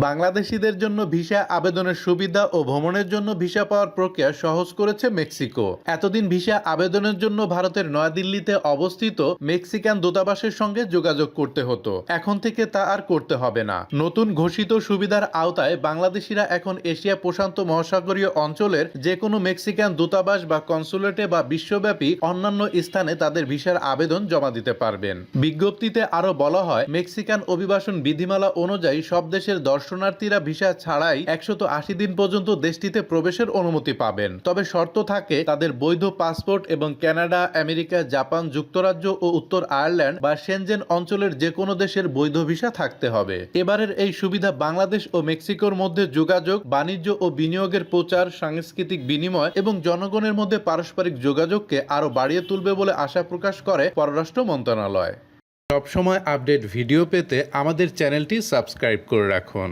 বাংলাদেশিদের জন্য ভিসা আবেদনের সুবিধা ও ভ্রমণের জন্য ভিসা পাওয়ার প্রক্রিয়া সহজ করেছে মেক্সিকো। এতদিন ভিসা আবেদনের জন্য ভারতের নয়াদিল্লিতে অবস্থিত মেক্সিকান দূতাবাসের সঙ্গে যোগাযোগ করতে হতো। এখন থেকে তা আর করতে হবে না। নতুন ঘোষিত সুবিধার আওতায় বাংলাদেশিরা এখন এশিয়া প্রশান্ত মহাসাগরীয় অঞ্চলের যে কোনো মেক্সিকান দূতাবাস বা কনসুলেটে বা বিশ্বব্যাপী অন্যান্য স্থানে তাদের ভিসার আবেদন জমা দিতে পারবেন। বিজ্ঞপ্তিতে আরো বলা হয়, মেক্সিকান অভিবাসন বিধিমালা অনুযায়ী সব দেশের দর্শনার্থীরা ভিসা ছাড়াই 180 দিন পর্যন্ত দেশটিতে প্রবেশের অনুমতি পাবেন। তবে শর্ত থাকে তাদের বৈধ পাসপোর্ট এবং কানাডা, আমেরিকা, জাপান, যুক্তরাজ্য ও উত্তর আয়ারল্যান্ড বা সেনজেন অঞ্চলের যে কোনো দেশের বৈধ ভিসা থাকতে হবে। এবারের এই সুবিধা বাংলাদেশ ও মেক্সিকোর মধ্যে যোগাযোগ, বাণিজ্য ও বিনিয়োগের প্রচার, সাংস্কৃতিক বিনিময় এবং জনগণের মধ্যে পারস্পরিক যোগাযোগকে আরও বাড়িয়ে তুলবে বলে আশা প্রকাশ করে পররাষ্ট্র মন্ত্রণালয়। সবসময় আপডেট ভিডিও পেতে আমাদের চ্যানেলটি সাবস্ক্রাইব করে রাখুন।